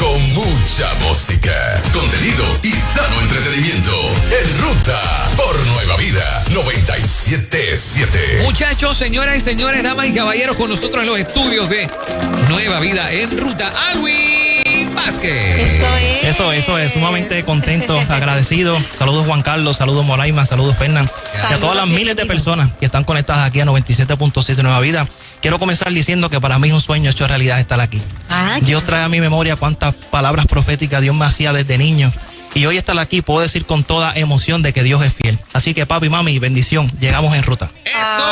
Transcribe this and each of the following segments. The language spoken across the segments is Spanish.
con mucha música, contenido y sano entretenimiento. En ruta por Nueva Vida 97.7. Muchachos, señoras y señores, damas y caballeros, con nosotros en los estudios de Nueva Vida en Ruta, Alwin Vázquez. Eso es, sumamente contento, agradecido. Saludos Juan Carlos, saludos Moraima, saludos Fernan. Y a todas las miles de personas que están conectadas aquí a 97.7 Nueva Vida. Quiero comenzar diciendo que para mí es un sueño hecho realidad estar aquí. Dios trae a mi memoria cuántas palabras proféticas Dios me hacía desde niño. Y hoy estar aquí puedo decir con toda emoción de que Dios es fiel. Así que papi, mami, bendición, llegamos en ruta. ¡Eso!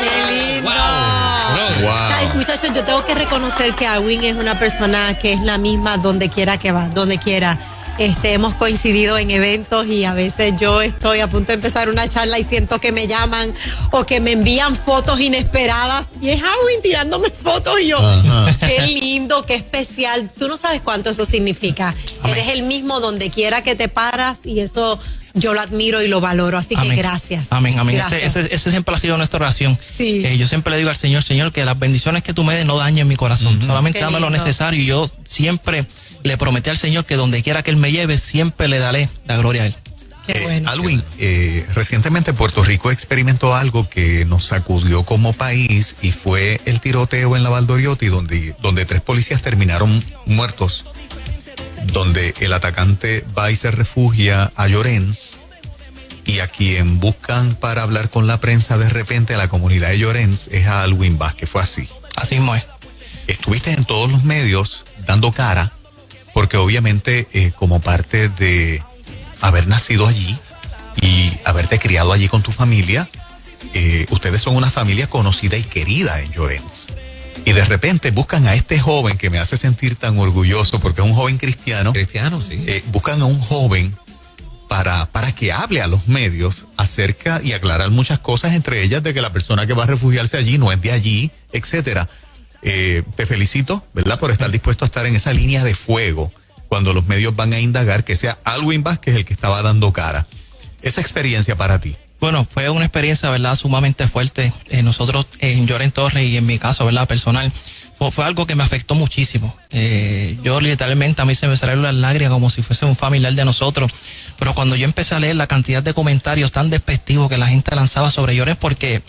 ¡Qué lindo! Wow. Ay, muchachos, yo tengo que reconocer que Alwin es una persona que es la misma donde quiera que va, donde quiera. Hemos coincidido en eventos y a veces yo estoy a punto de empezar una charla y siento que me llaman o que me envían fotos inesperadas y es Alwin tirándome fotos y yo, qué lindo, qué especial. Tú no sabes cuánto eso significa. Amén. Eres el mismo donde quiera que te paras y eso yo lo admiro y lo valoro, así que gracias. Amén. Gracias. Ese siempre ha sido nuestra oración. Sí. Yo siempre le digo al Señor, que las bendiciones que tú me des no dañen mi corazón. Solamente dame lo necesario y yo siempre le prometí al Señor que donde quiera que Él me lleve, siempre le daré la gloria a Él. Qué bueno. Alwin, recientemente Puerto Rico experimentó algo que nos sacudió como país y fue el tiroteo en la Valdoriotti donde 3 policías terminaron muertos, donde el atacante va y se refugia a Llorens y a quien buscan para hablar con la prensa de repente a la comunidad de Llorens es a Alwin Vázquez. Fue así. Así mismo es. Estuviste en todos los medios dando cara porque obviamente como parte de haber nacido allí y haberte criado allí con tu familia, ustedes son una familia conocida y querida en Llorens. Y de repente buscan a este joven que me hace sentir tan orgulloso porque es un joven cristiano. Cristiano, sí. Buscan a un joven para que hable a los medios acerca y aclarar muchas cosas, entre ellas de que la persona que va a refugiarse allí no es de allí, etcétera. Te felicito, ¿verdad?, por estar dispuesto a estar en esa línea de fuego cuando los medios van a indagar que sea Alwin Vázquez el que estaba dando cara. Esa experiencia para ti. Bueno, fue una experiencia, ¿verdad?, sumamente fuerte. Nosotros en Llorens Torres y en mi caso, ¿verdad?, personal, fue algo que me afectó muchísimo. Yo literalmente a mí se me salieron las lágrimas como si fuese un familiar de nosotros. Pero cuando yo empecé a leer la cantidad de comentarios tan despectivos que la gente lanzaba sobre Llorens, porque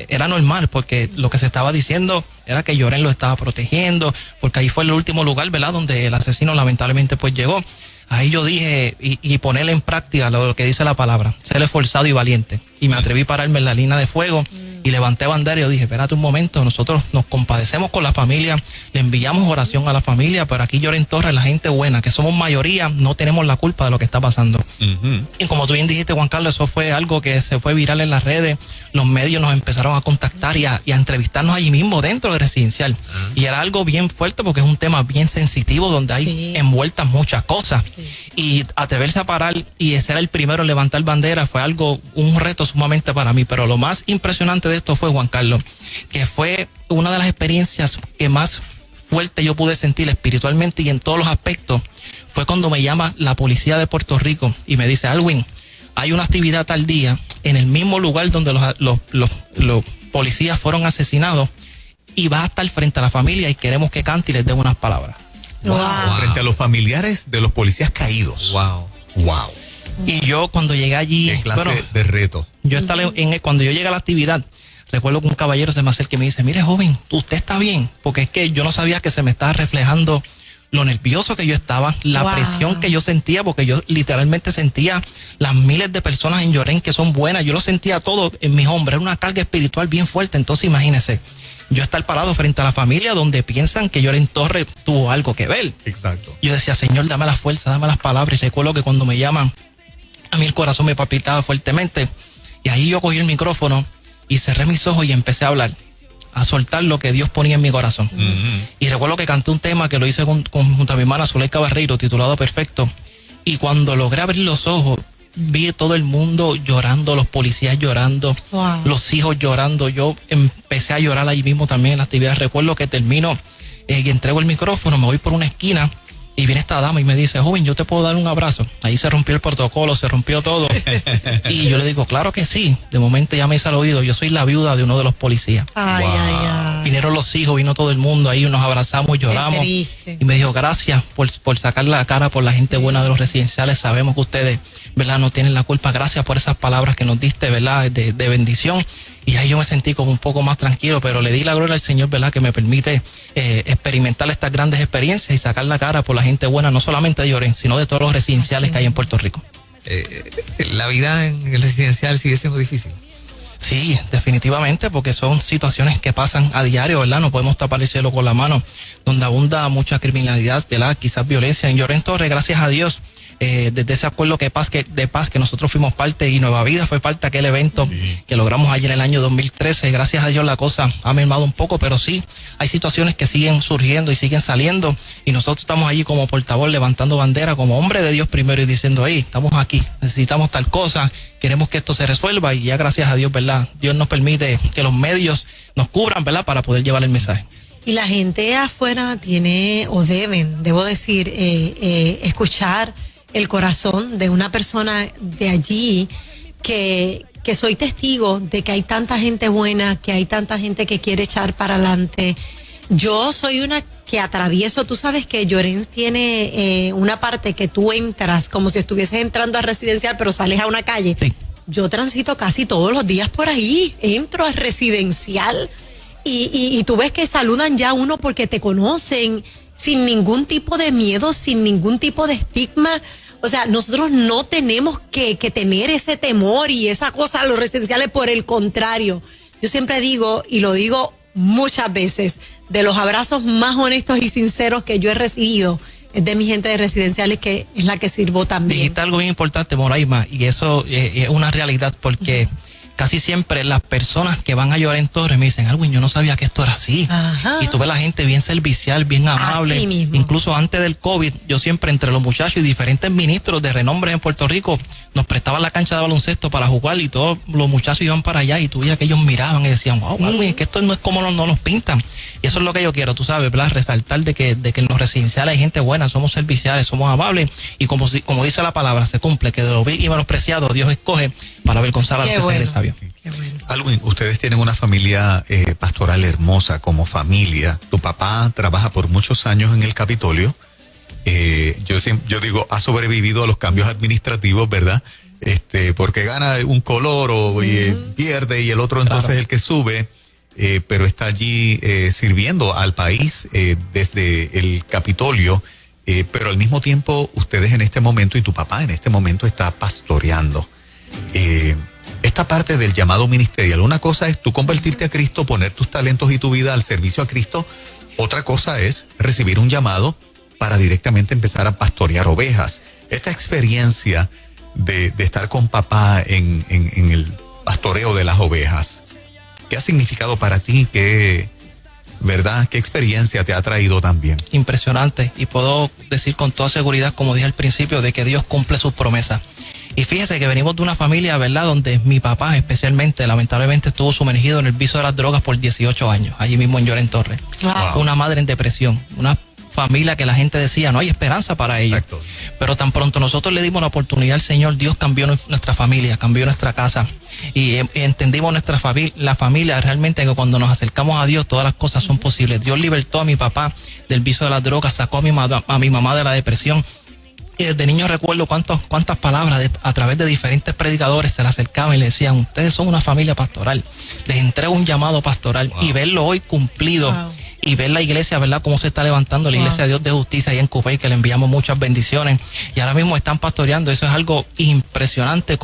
era normal, porque lo que se estaba diciendo era que Llorens lo estaba protegiendo, porque ahí fue el último lugar, ¿verdad?, donde el asesino lamentablemente pues llegó. Ahí yo dije, y ponerle en práctica lo que dice la palabra, ser esforzado y valiente. Y me atreví a pararme en la línea de fuego y levanté bandera y yo dije, espérate un momento, nosotros nos compadecemos con la familia, le enviamos oración a la familia, pero aquí Llorens Torres, la gente buena, que somos mayoría, no tenemos la culpa de lo que está pasando. Y como tú bien dijiste, Juan Carlos, eso fue algo que se fue viral en las redes, los medios nos empezaron a contactar y a entrevistarnos allí mismo dentro del residencial. Y era algo bien fuerte porque es un tema bien sensitivo donde hay envueltas muchas cosas. Y atreverse a parar y ser el primero en levantar bandera fue un reto sumamente para mí, pero lo más impresionante de esto fue, Juan Carlos, que fue una de las experiencias que más fuerte yo pude sentir espiritualmente y en todos los aspectos, fue cuando me llama la policía de Puerto Rico y me dice, Alwin, hay una actividad tal día en el mismo lugar donde los policías fueron asesinados y vas a estar frente a la familia y queremos que cante y les dé unas palabras. Wow. Frente a los familiares de los policías caídos. Wow. Y yo cuando llegué allí... ¿Qué clase de reto? Yo estaba cuando yo llegué a la actividad, recuerdo que un caballero se me acerca y me dice, mire joven, ¿usted está bien? Porque es que yo no sabía que se me estaba reflejando lo nervioso que yo estaba, la presión que yo sentía, porque yo literalmente sentía las miles de personas en Llorens que son buenas, yo lo sentía todo en mis hombros, era una carga espiritual bien fuerte. Entonces imagínese, yo estar parado frente a la familia donde piensan que Llorens Torres tuvo algo que ver. Exacto. Yo decía, Señor, dame la fuerza, dame las palabras. Y recuerdo que cuando me llaman, a mí el corazón me palpitaba fuertemente. Y ahí yo cogí el micrófono y cerré mis ojos y empecé a hablar, a soltar lo que Dios ponía en mi corazón. Y recuerdo que canté un tema que lo hice junto a mi hermana Zuleika Barreiro, titulado Perfecto. Y cuando logré abrir los ojos, vi todo el mundo llorando, los policías llorando, los hijos llorando. Yo empecé a llorar ahí mismo también en la actividad. Recuerdo que termino y entrego el micrófono, me voy por una esquina Y viene esta dama y me dice, joven, yo te puedo dar un abrazo. Ahí se rompió el protocolo, se rompió todo. Y yo le digo, claro que sí. De momento ya me hizo al oído, yo soy la viuda de uno de los policías. Ay, wow. Ay. Vinieron los hijos, vino todo el mundo, ahí nos abrazamos, lloramos. Y me dijo, gracias por sacar la cara por la gente buena de los residenciales. Sabemos que ustedes, ¿verdad?, no tienen la culpa. Gracias por esas palabras que nos diste, ¿verdad?, de bendición. Y ahí yo me sentí como un poco más tranquilo, pero le di la gloria al Señor, ¿verdad?, que me permite experimentar estas grandes experiencias y sacar la cara por la gente buena, no solamente de Llorén, sino de todos los residenciales que hay en Puerto Rico. La vida en el residencial sigue siendo difícil. Sí, definitivamente, porque son situaciones que pasan a diario, ¿verdad? No podemos tapar el cielo con la mano, donde abunda mucha criminalidad, ¿verdad?, quizás violencia. En Llorén Torres, gracias a Dios, desde ese acuerdo de paz que nosotros fuimos parte, y Nueva Vida fue parte de aquel evento que logramos ayer en el año 2013. Gracias a Dios la cosa ha mermado un poco, pero sí, hay situaciones que siguen surgiendo y siguen saliendo, y nosotros estamos allí como portavoz levantando bandera, como hombre de Dios primero, y diciendo, hey, estamos aquí, necesitamos tal cosa, queremos que esto se resuelva, y ya gracias a Dios, ¿verdad?, Dios nos permite que los medios nos cubran, ¿verdad?, para poder llevar el mensaje. Y la gente afuera tiene, o debo decir, escuchar el corazón de una persona de allí que soy testigo de que hay tanta gente buena, que hay tanta gente que quiere echar para adelante. Yo soy una que atravieso, tú sabes que Llorens tiene una parte que tú entras como si estuvieses entrando a residencial, pero sales a una calle. Sí. Yo transito casi todos los días por ahí, entro a residencial y tú ves que saludan ya a uno porque te conocen, sin ningún tipo de miedo, sin ningún tipo de estigma. O sea, nosotros no tenemos que tener ese temor y esa cosa a los residenciales, por el contrario. Yo siempre digo, y lo digo muchas veces, de los abrazos más honestos y sinceros que yo he recibido es de mi gente de residenciales, que es la que sirvo también. Dijiste algo bien importante, Moraima, y eso es una realidad, porque casi siempre las personas que van a Llorén Torres me dicen, Alwin, yo no sabía que esto era así. Ajá. Y tú ves la gente bien servicial, bien amable. Así mismo. Incluso antes del COVID, yo siempre entre los muchachos y diferentes ministros de renombre en Puerto Rico nos prestaban la cancha de baloncesto para jugar, y todos los muchachos iban para allá, y tú veías que ellos miraban y decían, wow, sí, Alwin, es que esto no es como no los pintan. Y eso es lo que yo quiero, tú sabes, ¿verdad?, resaltar de que en los residenciales hay gente buena, somos serviciales, somos amables, y como dice la palabra, se cumple, que de lo vil y menospreciado Dios escoge para avergonzar a los que se les sabio. Bueno. Alwin, ustedes tienen una familia pastoral hermosa como familia. Tu papá trabaja por muchos años en el Capitolio. Yo digo, ha sobrevivido a los cambios administrativos, ¿verdad? Porque gana un color y pierde, y el otro entonces es el que sube. Pero está allí sirviendo al país desde el Capitolio, pero al mismo tiempo ustedes en este momento, y tu papá en este momento, está pastoreando. Esta parte del llamado ministerial, una cosa es tú convertirte a Cristo, poner tus talentos y tu vida al servicio a Cristo. Otra cosa es recibir un llamado para directamente empezar a pastorear ovejas. Esta experiencia de estar con papá en el pastoreo de las ovejas, ¿qué ha significado para ti? ¿Qué experiencia te ha traído también? Impresionante, y puedo decir con toda seguridad, como dije al principio, de que Dios cumple sus promesas. Y fíjese que venimos de una familia, ¿verdad?, donde mi papá especialmente, lamentablemente, estuvo sumergido en el vicio de las drogas por 18 años, allí mismo en Llorén Torres. Wow. Una madre en depresión, una familia que la gente decía, no hay esperanza para ellos. Exacto. Pero tan pronto nosotros le dimos la oportunidad al Señor, Dios cambió nuestra familia, cambió nuestra casa, y entendimos la familia realmente, que cuando nos acercamos a Dios todas las cosas son posibles. Dios libertó a mi papá del vicio de las drogas, sacó a mi mamá de la depresión. Y desde niño recuerdo cuántas palabras a través de diferentes predicadores se le acercaban y le decían, ustedes son una familia pastoral, les entrego un llamado pastoral. Wow. Y verlo hoy cumplido. Wow. Y ver la iglesia, ¿verdad?, cómo se está levantando la iglesia de Dios de Justicia ahí en Cupey, que le enviamos muchas bendiciones, y ahora mismo están pastoreando. Eso es algo impresionante,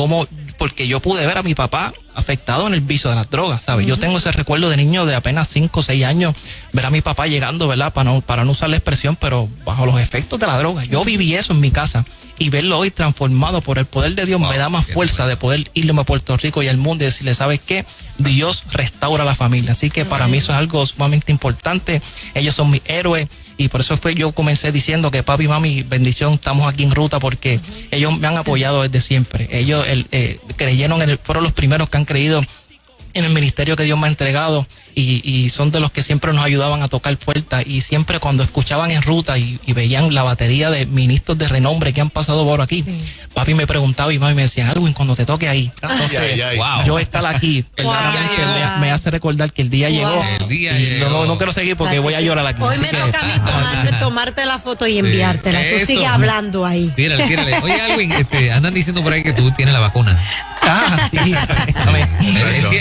porque yo pude ver a mi papá afectado en el vicio de las drogas, ¿sabes? Yo tengo ese recuerdo de niño de apenas 5 o 6 años, ver a mi papá llegando, ¿verdad?, para no usar la expresión, pero bajo los efectos de la droga. Yo viví eso en mi casa, y verlo hoy transformado por el poder de Dios me da más fuerza de poder irme a Puerto Rico y al mundo y decirle, ¿sabes qué? Dios restaura la familia. Así que para mí eso es algo sumamente importante. Ellos son mis héroes, y por eso yo comencé diciendo que papi y mami, bendición, estamos aquí en ruta, porque ellos me han apoyado desde siempre. Ellos creyeron fueron los primeros que han creído en el ministerio que Dios me ha entregado y son de los que siempre nos ayudaban a tocar puertas y siempre cuando escuchaban en ruta y veían la batería de ministros de renombre que han pasado por aquí, papi me preguntaba y mami me decían, Alwin, cuando te toque ahí. Entonces, yo estar aquí, verdaderamente me hace recordar que el día llegó. El día y llegó. no quiero seguir porque voy a llorar aquí. Hoy me toca a mí tomarte la foto y enviártela. Tú Eso. sigues hablando ahí. Tírale. Oye, Alwin, andan diciendo por ahí que tú tienes la vacuna. Sí.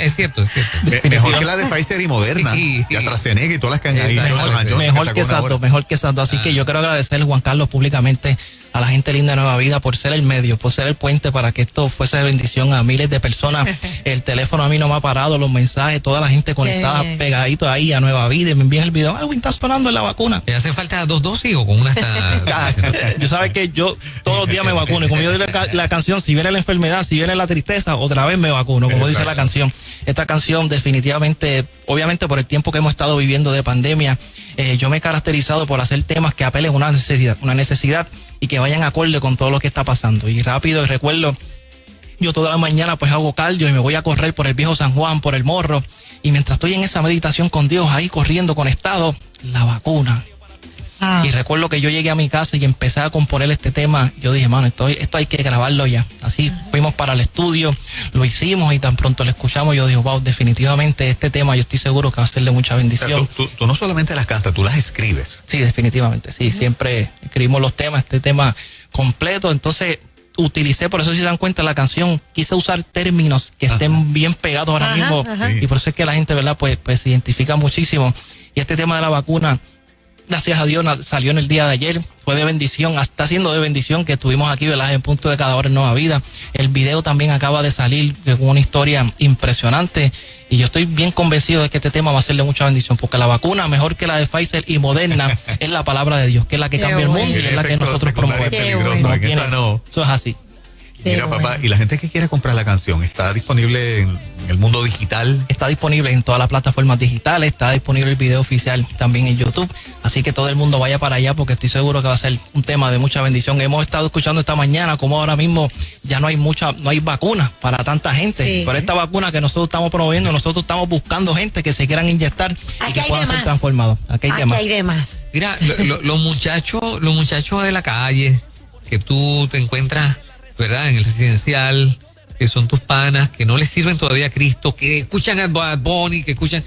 Es cierto. Mejor que la de Pfizer y Moderna, Sí. y AstraZeneca y todas las que han ahí. Mejor que exacto. Así que yo quiero agradecerle, Juan Carlos, públicamente a la gente linda de Nueva Vida por ser el medio, por ser el puente para que esto fuese de bendición a miles de personas. El teléfono a mí no me ha parado, los mensajes, toda la gente conectada, pegadito ahí a Nueva Vida. Y me envían el video, Alwin, está sonando en la vacuna. ¿Te hace falta 2 dosis o con una está? Yo sabes que yo todos los días me vacuno y como yo digo la canción, si viene la enfermedad, si viene la tristeza, otra vez me vacuno, como dice la canción. Esta canción definitivamente, obviamente por el tiempo que hemos estado viviendo de pandemia, yo me he caracterizado por hacer temas que apelen a una necesidad y que vayan acorde con todo lo que está pasando. Y rápido, y recuerdo, yo toda la mañana pues hago cardio y me voy a correr por el Viejo San Juan, por el Morro, y mientras estoy en esa meditación con Dios, ahí corriendo, conectado, la vacuna. Y recuerdo que yo llegué a mi casa y empecé a componer este tema. Yo dije, mano, esto hay que grabarlo ya. Así fuimos para el estudio, lo hicimos y tan pronto lo escuchamos, yo dije, wow, definitivamente este tema yo estoy seguro que va a ser de mucha bendición. O sea, tú no solamente las cantas, tú las escribes. Sí, definitivamente, sí. Siempre escribimos los temas, este tema completo. Entonces utilicé, por eso si se dan cuenta la canción, quise usar términos que estén bien pegados ahora mismo. Y por eso es que la gente, ¿verdad? Pues se identifica muchísimo. Y este tema de la vacuna, gracias a Dios salió en el día de ayer, fue de bendición, está siendo de bendición que estuvimos aquí, ¿verdad? En Punto de Cada Hora en Nueva Vida. El video también acaba de salir con una historia impresionante y yo estoy bien convencido de que este tema va a ser de mucha bendición porque la vacuna, mejor que la de Pfizer y Moderna, es la palabra de Dios, que es la que cambia el mundo y es la que nosotros promovemos. Eso es así. Mira, papá, y la gente que quiere comprar la canción, ¿está disponible en el mundo digital? Está disponible en todas las plataformas digitales, está disponible el video oficial también en YouTube, así que todo el mundo vaya para allá porque estoy seguro que va a ser un tema de mucha bendición. Hemos estado escuchando esta mañana como ahora mismo ya no hay vacuna para tanta gente, pero esta vacuna que nosotros estamos promoviendo, nosotros estamos buscando gente que se quieran inyectar y que puedan ser transformados. Aquí hay demás. Mira, los muchachos de la calle que tú te encuentras, ¿verdad? En el residencial, que son tus panas, que no les sirven todavía a Cristo, que escuchan a Bad Bunny, que escuchan.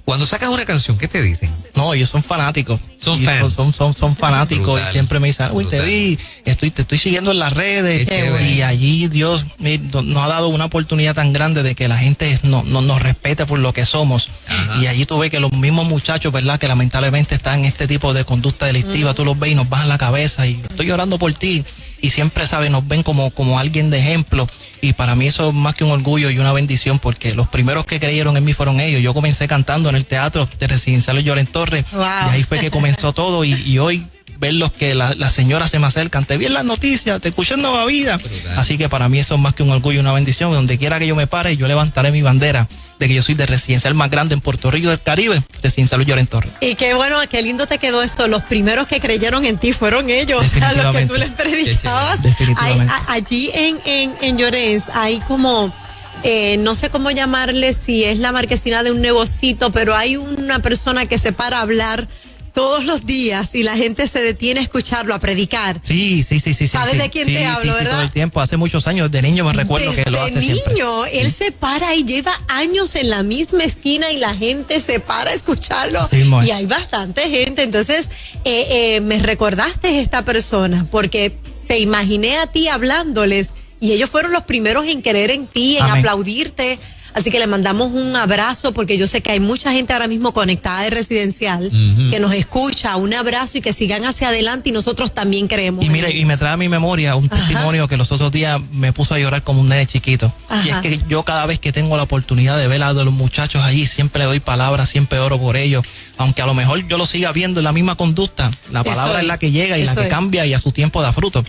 Cuando sacas una canción, ¿qué te dicen? No, ellos son fanáticos. Son fans. Son fanáticos. Brutal. Y siempre me dicen, uy, te vi, te estoy siguiendo en las redes. Y allí Dios nos ha dado una oportunidad tan grande de que la gente nos respete por lo que somos. Ajá. Y allí tú ves que los mismos muchachos, ¿verdad? Que lamentablemente están en este tipo de conducta delictiva, tú los ves y nos bajan la cabeza y estoy llorando por ti. Y siempre, ¿sabes? Nos ven como alguien de ejemplo. Y para mí eso es más que un orgullo y una bendición porque los primeros que creyeron en mí fueron ellos. Yo comencé cantando en el teatro de Residencial Lloren Torres. Wow. Y ahí fue que comenzó todo. Y hoy verlos que la señora se me acercan, te vi en las noticias, te escuché en Nueva Vida. Así que para mí eso es más que un orgullo y una bendición. Donde quiera que yo me pare, yo levantaré mi bandera de que yo soy de residencial más grande en Puerto Rico del Caribe, Residencial Lloren Torres. Y qué bueno, qué lindo te quedó eso. Los primeros que creyeron en ti fueron ellos, a los que tú les predicabas. Allí en Llorens hay como, no sé cómo llamarle, si es la marquesina de un negocito, pero hay una persona que se para a hablar todos los días y la gente se detiene a escucharlo, a predicar. Sí. ¿Sabes de quién te hablo, verdad? Todo el tiempo, hace muchos años, de niño me recuerdo que lo hace siempre. De niño, él se para y lleva años en la misma esquina y la gente se para a escucharlo. Y hay bastante gente. Entonces, me recordaste esta persona porque te imaginé a ti hablándoles y ellos fueron los primeros en creer en ti, en aplaudirte. Así que le mandamos un abrazo porque yo sé que hay mucha gente ahora mismo conectada de Residencial que nos escucha. Un abrazo y que sigan hacia adelante y nosotros también creemos. Y mire, y me trae a mi memoria un testimonio que los otros días me puso a llorar como un nene chiquito. Y es que yo cada vez que tengo la oportunidad de ver a los muchachos allí, siempre le doy palabras, siempre oro por ellos. Aunque a lo mejor yo lo siga viendo en la misma conducta, la palabra es la que llega y la que cambia y a su tiempo da fruto.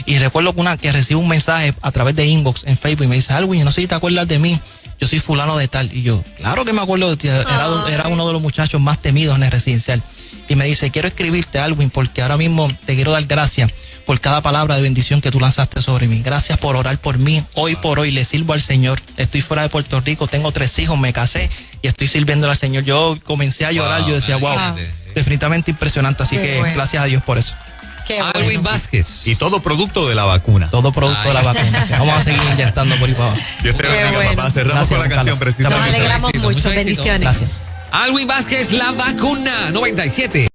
Y recuerdo que recibo un mensaje a través de inbox en Facebook y me dice, Alwin, no sé si te acuerdas de mí. Yo soy fulano de tal. Y yo, claro que me acuerdo de ti. Era uno de los muchachos más temidos en el residencial. Y me dice, quiero escribirte, Alwin, porque ahora mismo te quiero dar gracias por cada palabra de bendición que tú lanzaste sobre mí. Gracias por orar por mí. Hoy por hoy le sirvo al Señor. Estoy fuera de Puerto Rico, tengo 3 hijos, me casé y estoy sirviendo al Señor. Yo comencé a llorar, yo decía, wow, definitivamente impresionante. Así que gracias a Dios por eso. Alwin Vázquez. Y todo producto de la vacuna. Todo producto de la vacuna. Vamos a seguir inyectando por ahí para abajo. Dios te bendiga, papá. Cerramos con la canción precisamente. Nos alegramos mucho. Bendiciones. Gracias. Alwin Vázquez, la vacuna 97.